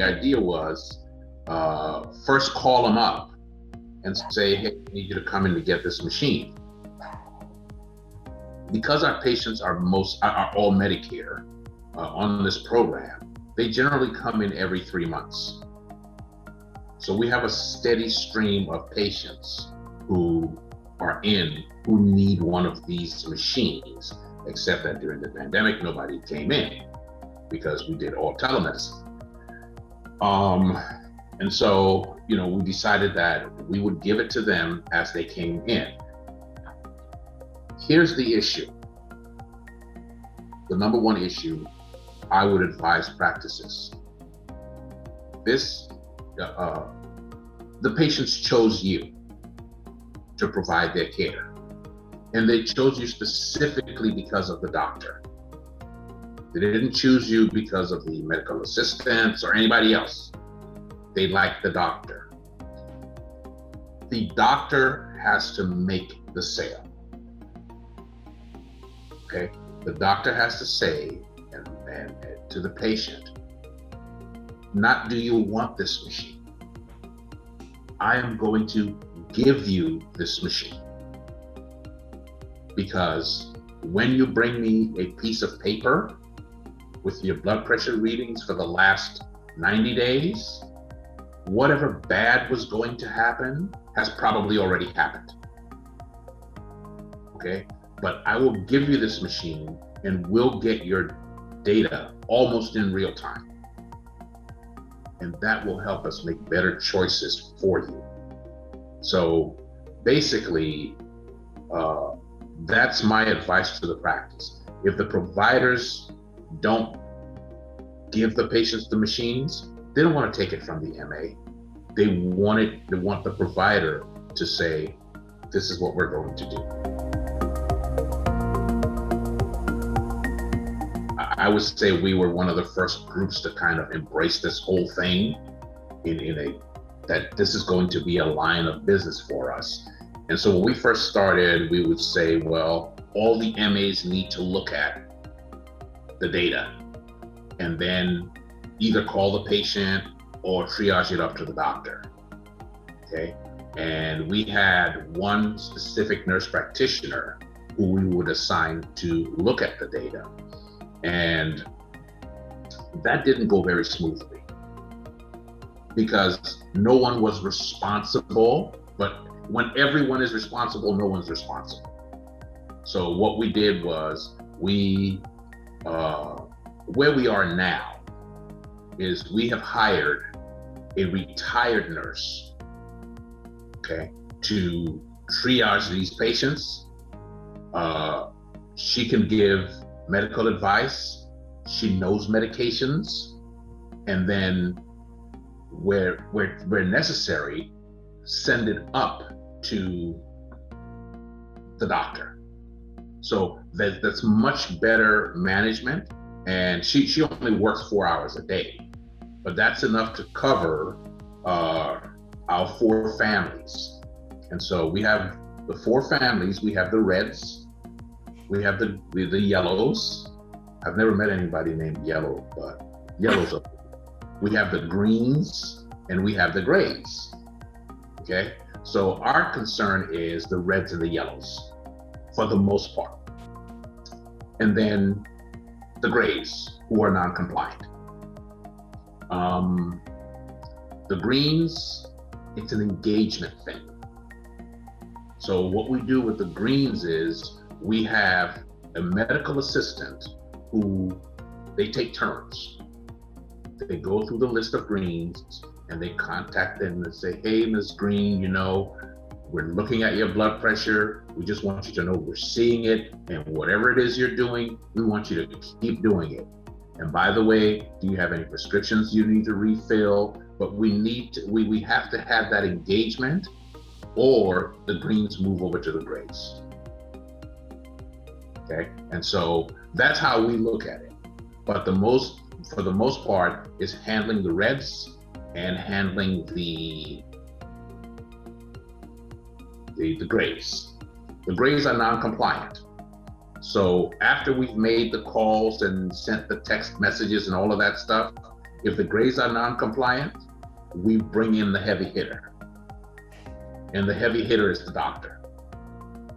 the idea was first call them up and say, hey, I need you to come in to get this machine. Because our patients are all Medicare on this program, they generally come in every 3 months. So we have a steady stream of patients who need one of these machines, except that during the pandemic, nobody came in because we did all telemedicine. And so, we decided that we would give it to them as they came in. Here's the issue. The number one issue I would advise practices. The patients chose you to provide their care. And they chose you specifically because of the doctor. They didn't choose you because of the medical assistants or anybody else. They liked the doctor. The doctor has to make the sale. Okay? The doctor has to say and to the patient, not do you want this machine? I am going to give you this machine. Because when you bring me a piece of paper with your blood pressure readings for the last 90 days, whatever bad was going to happen has probably already happened. Okay? But I will give you this machine and we'll get your data almost in real time. And that will help us make better choices for you. So basically, that's my advice to the practice. If the providers don't give the patients the machines, they don't want to take it from the MA. They want the provider to say, this is what we're going to do. I would say we were one of the first groups to kind of embrace this whole thing that this is going to be a line of business for us. And so when we first started, we would say, well, all the MAs need to look at the data and then either call the patient or triage it up to the doctor. Okay. And we had one specific nurse practitioner who we would assign to look at the data. And that didn't go very smoothly because no one was responsible, but when everyone is responsible, no one's responsible. So what we did was where we are now is we have hired a retired nurse, okay, to triage these patients. She can give medical advice, she knows medications, and then where necessary, send it up to the doctor. So that's much better management. And she only works 4 hours a day, but that's enough to cover our 4 families. And so we have the 4 families. We have the reds, we have the yellows. I've never met anybody named Yellow, but yellows are. We have the greens and we have the grays. Okay, so our concern is the reds and the yellows for the most part. And then the grays who are non-compliant. The greens, it's an engagement thing. So what we do with the greens is we have a medical assistant who they take turns. They go through the list of greens and they contact them and say, hey, Ms. Green, we're looking at your blood pressure. We just want you to know we're seeing it, and whatever it is you're doing, we want you to keep doing it. And by the way, do you have any prescriptions you need to refill? But we have to have that engagement, or the greens move over to the grays. Okay, and so that's how we look at it. But for the most part, is handling the reds and handling the grays. The grays are non-compliant. So after we've made the calls and sent the text messages and all of that stuff, If the grades are non-compliant, we bring in the heavy hitter. And the heavy hitter is the doctor.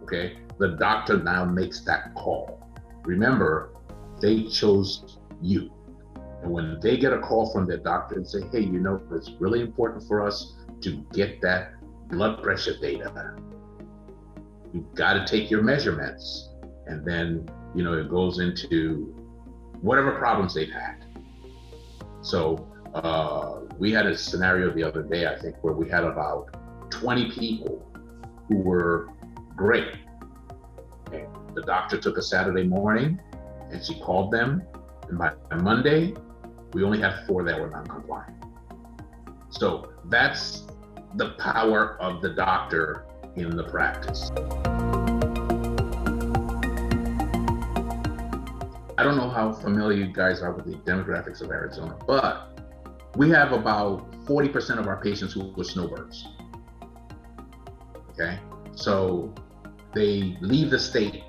Okay? The doctor now makes that call. Remember, they chose you. And when they get a call from their doctor and say, hey, you know, it's really important for us to get that blood pressure data. You've got to take your measurements. And then, you know, it goes into whatever problems they've had. So we had a scenario the other day, I think, where we had about 20 people who were great. And the doctor took a Saturday morning and she called them. And by Monday, we only had 4 that were non-compliant. So that's the power of the doctor in the practice. I don't know how familiar you guys are with the demographics of Arizona, but we have about 40% of our patients who are snowbirds. Okay, so they leave the state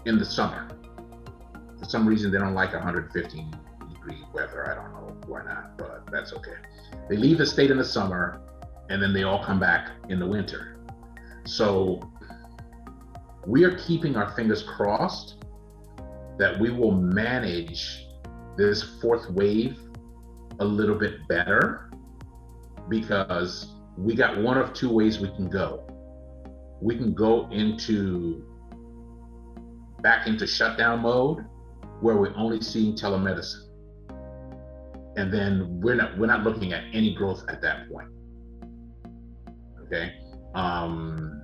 in the summer. For some reason, they don't like 115-degree weather. I don't know why not, but that's okay. They leave the state in the summer, and then they all come back in the winter. So we are keeping our fingers crossed that we will manage this 4th wave a little bit better, because we got one of 2 ways we can go. We can go back into shutdown mode, where we're only seeing telemedicine, and then we're not looking at any growth at that point. Okay, and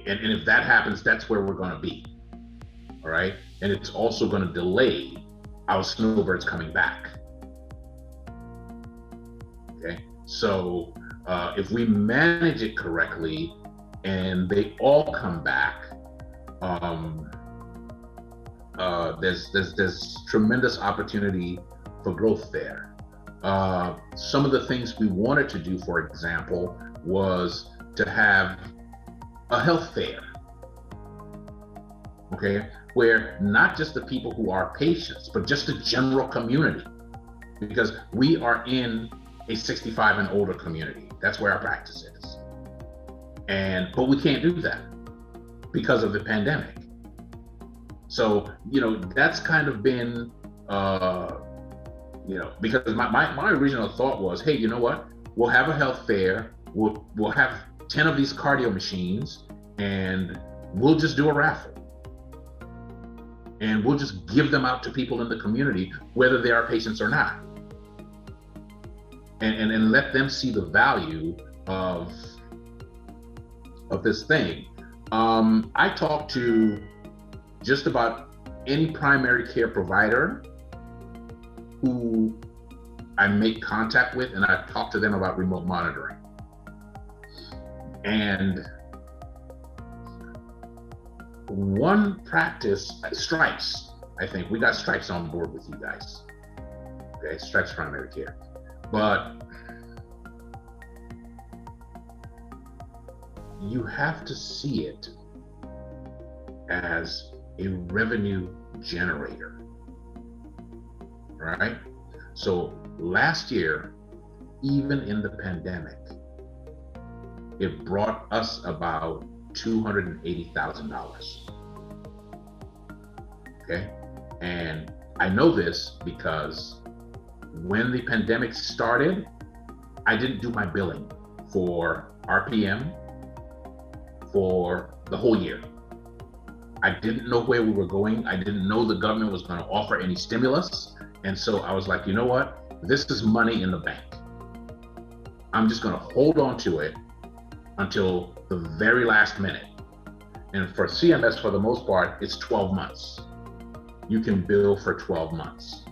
if that happens, that's where we're going to be. All right, and it's also going to delay our snowbirds coming back. Okay, so if we manage it correctly and they all come back, there's tremendous opportunity for growth there. Some of the things we wanted to do, for example, was to have a health fair, okay, where not just the people who are patients, but just the general community, because we are in a 65 and older community. That's where our practice is. But we can't do that because of the pandemic. So, you know, that's kind of been, you know, because my original thought was, hey, you know what? We'll have a health fair. We'll have 10 of these cardio machines, and we'll just do a raffle. And we'll just give them out to people in the community, whether they are patients or not. And let them see the value of this thing. I talked to just about any primary care provider who I make contact with, and I've talked to them about remote monitoring. And one practice, Stripes, I think we got Stripes on board with you guys. Okay, Stripes Primary Care. But you have to see it as a revenue generator, right? So last year, even in the pandemic, it brought us about $280,000. Okay, and I know this because when the pandemic started, I didn't do my billing for RPM for the whole year. I didn't know where we were going. I didn't know the government was going to offer any stimulus. And so I was like, you know what? This is money in the bank. I'm just going to hold on to it until the very last minute. And for CMS, for the most part, it's 12 months. You can bill for 12 months.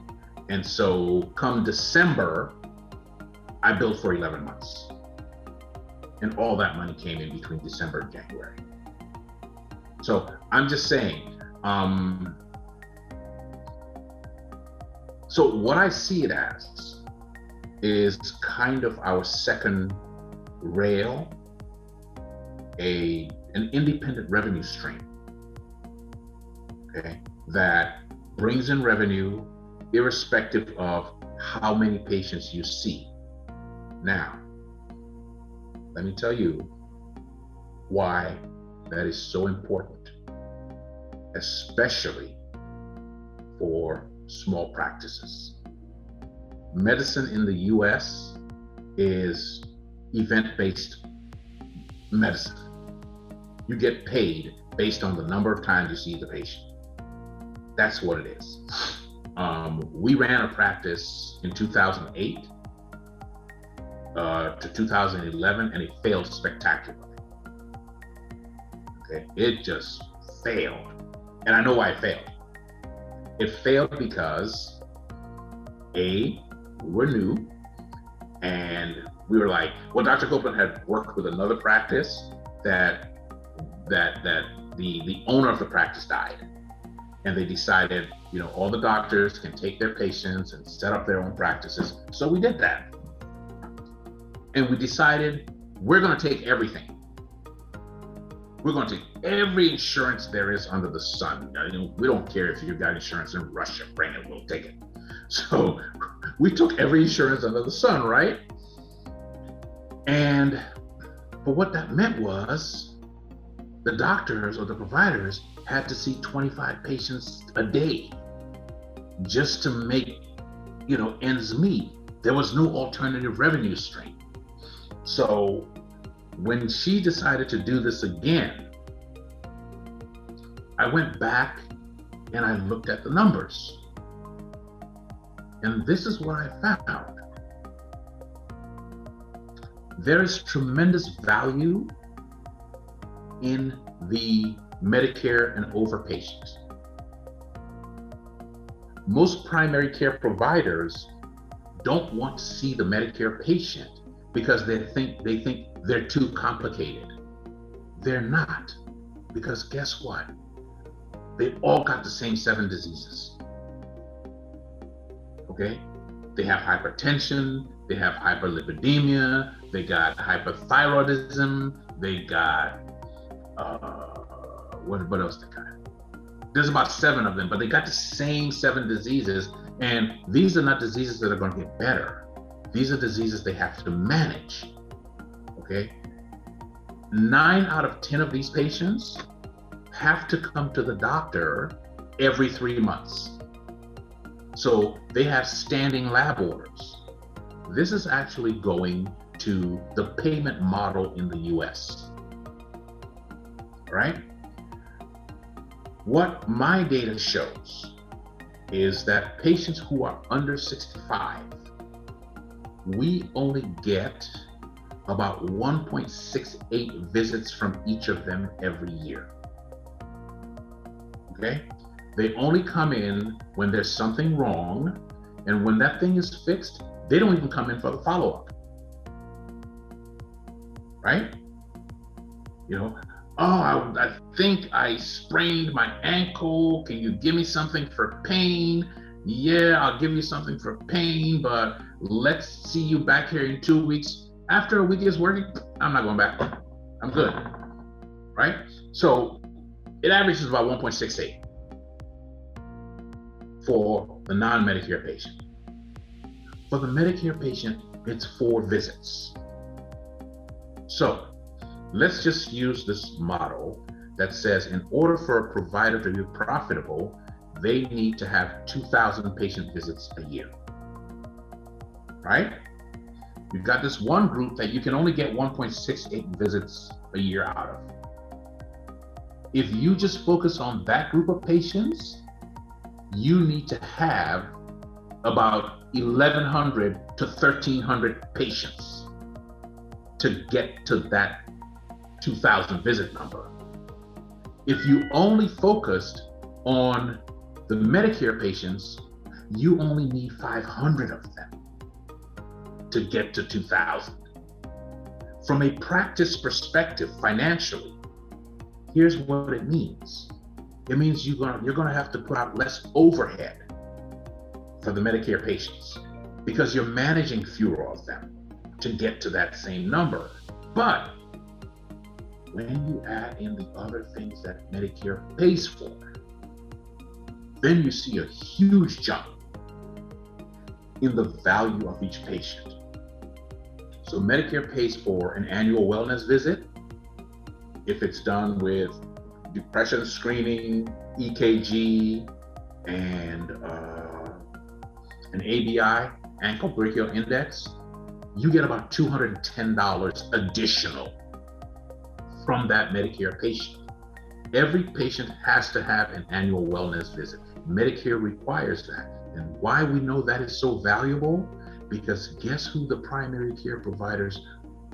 And so come December, I billed for 11 months. And all that money came in between December and January. So I'm just saying, so what I see it as is kind of our second rail, an independent revenue stream, okay, that brings in revenue irrespective of how many patients you see. Now, let me tell you why that is so important, especially for small practices. Medicine in the US is event-based medicine. You get paid based on the number of times you see the patient. That's what it is. We ran a practice in 2008 to 2011, and it failed spectacularly. Okay, it just failed. And I know why it failed. It failed because we're new, and we were like, well, Dr. Copeland had worked with another practice that the owner of the practice died, and they decided, all the doctors can take their patients and set up their own practices. So we did that, and we decided we're going to take everything. We're going to take every insurance there is under the sun. We don't care if you got insurance in Russia, bring it, we'll take it. So we took every insurance under the sun, right? But what that meant was the doctors or the providers had to see 25 patients a day just to make, ends meet. There was no alternative revenue stream. So when she decided to do this again, I went back and I looked at the numbers. And this is what I found. There is tremendous value in the Medicare and over patients. Most primary care providers don't want to see the Medicare patient because they think they're too complicated. They're not, because guess what? They've all got the same 7 diseases. Okay? They have hypertension, they have hyperlipidemia, they got hyperthyroidism, they got what else they got? There's about 7 of them, but they got the same 7 diseases, and these are not diseases that are going to get better. These are diseases they have to manage. Okay? 9 out of 10 of these patients have to come to the doctor every 3 months. So they have standing lab orders. This is actually going to the payment model in the US. Right? What my data shows is that patients who are under 65, we only get about 1.68 visits from each of them every year. Okay? They only come in when there's something wrong, and when that thing is fixed, they don't even come in for the follow-up. Right? I think I sprained my ankle. Can you give me something for pain? Yeah, I'll give you something for pain, but let's see you back here in 2 weeks. After a week is working, I'm not going back. I'm good. Right? So it averages about 1.68 for the non-Medicare patient. For the Medicare patient, it's 4 visits. So let's just use this model that says in order for a provider to be profitable, they need to have 2,000 patient visits a year. Right? You've got this one group that you can only get 1.68 visits a year out of. If you just focus on that group of patients, you need to have about 1,100 to 1,300 patients to get to that 2,000 visit number. If you only focused on the Medicare patients, you only need 500 of them to get to 2,000. From a practice perspective, financially, here's what it means. It means you're gonna have to put out less overhead for the Medicare patients because you're managing fewer of them to get to that same number. But when you add in the other things that Medicare pays for, then you see a huge jump. in the value of each patient. So Medicare pays for an annual wellness visit if it's done with depression screening, EKG, and an ABI, ankle brachial index. You get about $210 additional from that Medicare patient. Every patient has to have an annual wellness visit. Medicare requires that. And why we know that is so valuable? Because guess who the primary care provider's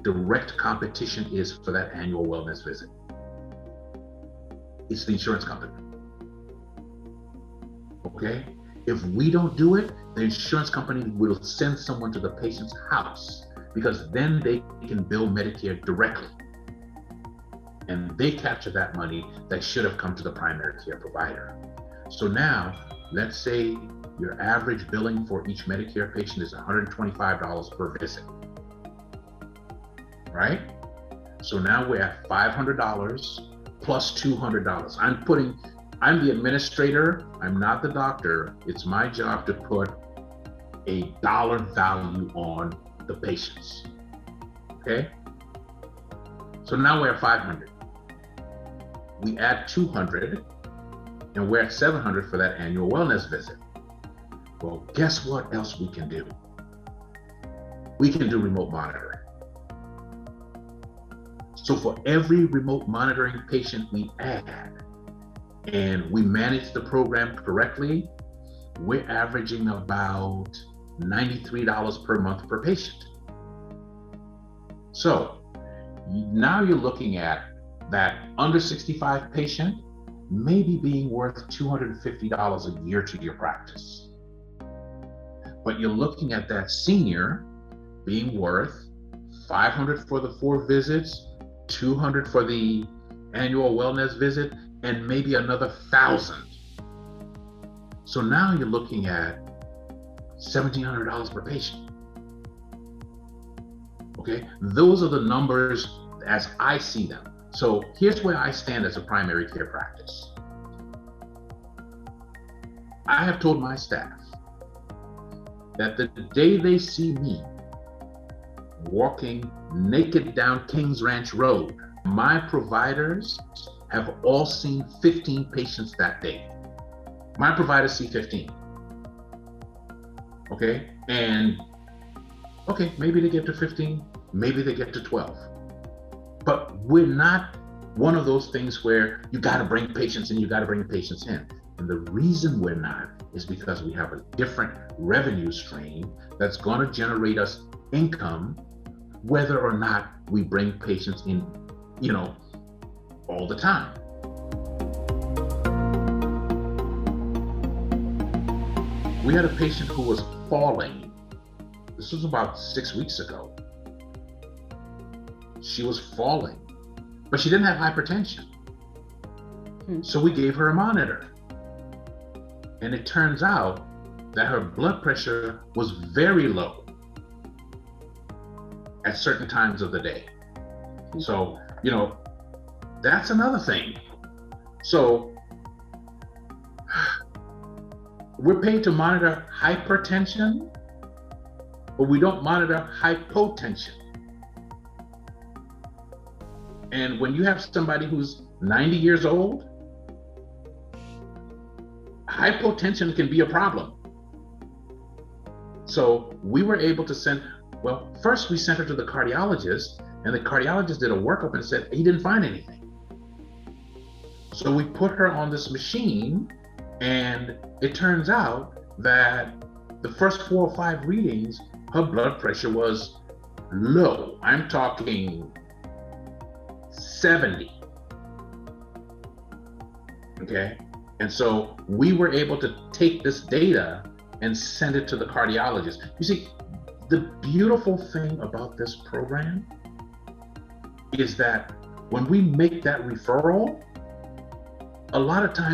direct competition is for that annual wellness visit? It's the insurance company. Okay? If we don't do it, the insurance company will send someone to the patient's house, because then they can bill Medicare directly. And they capture that money that should have come to the primary care provider. So now, let's say your average billing for each Medicare patient is $125 per visit, right? So now we're at $500 plus $200. I'm the administrator, I'm not the doctor. It's my job to put a dollar value on the patients, okay? So now we're at 500. We add 200 and we're at 700 for that annual wellness visit. Well, guess what else we can do? We can do remote monitoring. So for every remote monitoring patient we add and we manage the program correctly, we're averaging about $93 per month per patient. So now you're looking at that under 65 patient maybe being worth $250 a year to your practice. But you're looking at that senior being worth $500 for the 4 visits, $200 for the annual wellness visit, and maybe another $1,000. So now you're looking at $1,700 per patient. Okay, those are the numbers as I see them. So here's where I stand as a primary care practice. I have told my staff that the day they see me walking naked down Kings Ranch Road, my providers have all seen 15 patients that day. My providers see 15. Okay, and okay, maybe they get to 15, maybe they get to 12. But we're not one of those things where you got to bring patients in, you got to bring patients in. And the reason we're not is because we have a different revenue stream that's going to generate us income, whether or not we bring patients in, all the time. We had a patient who was falling. This was about 6 weeks ago. She was falling, but she didn't have hypertension. So we gave her a monitor. And it turns out that her blood pressure was very low at certain times of the day. So, that's another thing. So we're paid to monitor hypertension, but we don't monitor hypotension. And when you have somebody who's 90 years old, hypotension can be a problem. So we were able to first we sent her to the cardiologist, and the cardiologist did a workup and said he didn't find anything. So we put her on this machine, and it turns out that the first 4 or 5 readings, her blood pressure was low. I'm talking 70. Okay. And so we were able to take this data and send it to the cardiologist. You see, the beautiful thing about this program is that when we make that referral, a lot of times